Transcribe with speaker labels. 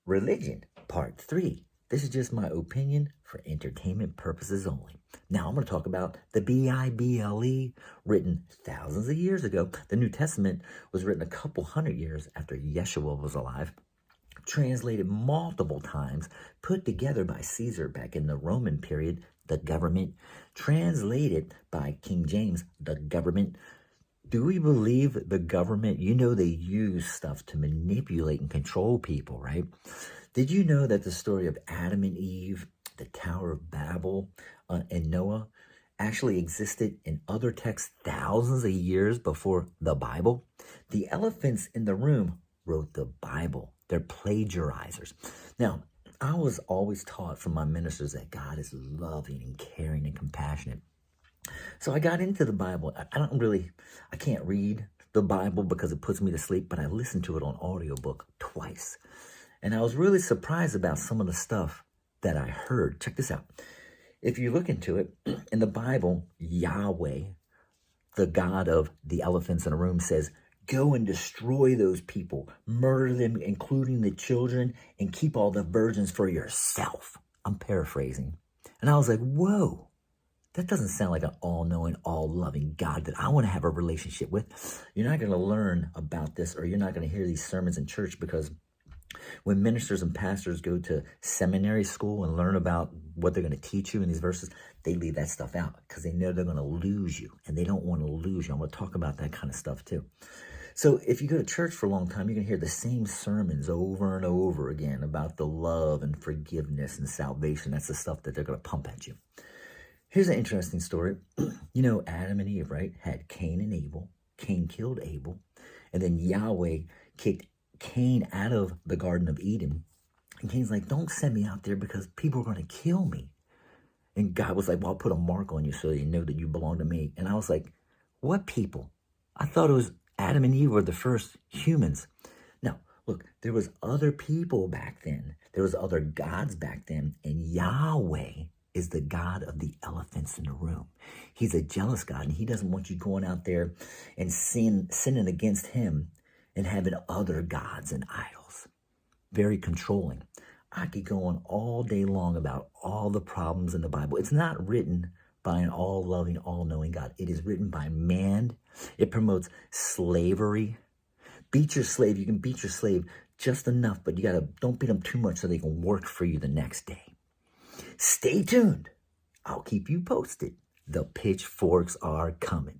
Speaker 1: Religion, Part 3. This is just my opinion for entertainment purposes only. Now, I'm going to talk about the Bible, written thousands of years ago. The New Testament was written a couple hundred years after Yeshua was alive, translated multiple times, put together by Caesar back in the Roman period, the government, translated by King James, the government. Do we believe the government? You know, they use stuff to manipulate and control people, right? Did you know that the story of Adam and Eve, the Tower of Babel, and Noah actually existed in other texts thousands of years before the Bible? The elephants in the room wrote the Bible. They're plagiarizers. Now, I was always taught from my ministers that God is loving and caring and compassionate. So I got into the Bible. I can't read the Bible because it puts me to sleep, but I listened to it on audiobook twice. And I was really surprised about some of the stuff that I heard. Check this out. If you look into it, in the Bible, Yahweh, the God of the elephants in the room, says, go and destroy those people, murder them, including the children, and keep all the virgins for yourself. I'm paraphrasing. And I was like, whoa. That doesn't sound like an all-knowing, all-loving God that I want to have a relationship with. You're not going to learn about this, or you're not going to hear these sermons in church, because when ministers and pastors go to seminary school and learn about what they're going to teach you in these verses, they leave that stuff out because they know they're going to lose you, and they don't want to lose you. I'm going to talk about that kind of stuff too. So if you go to church for a long time, you're going to hear the same sermons over and over again about the love and forgiveness and salvation. That's the stuff that they're going to pump at you. Here's an interesting story. You know, Adam and Eve, right, had Cain and Abel. Cain killed Abel. And then Yahweh kicked Cain out of the Garden of Eden. And Cain's like, don't send me out there because people are going to kill me. And God was like, well, I'll put a mark on you so you know that you belong to me. And I was like, what people? I thought it was Adam and Eve were the first humans. Now, look, there was other people back then. There was other gods back then. And Yahweh is the God of the elephants in the room. He's a jealous God, and he doesn't want you going out there and sinning against him and having other gods and idols. Very controlling. I could go on all day long about all the problems in the Bible. It's not written by an all-loving, all-knowing God. It is written by man. It promotes slavery. Beat your slave. You can beat your slave just enough, but don't beat them too much so they can work for you the next day. Stay tuned. I'll keep you posted. The pitchforks are coming.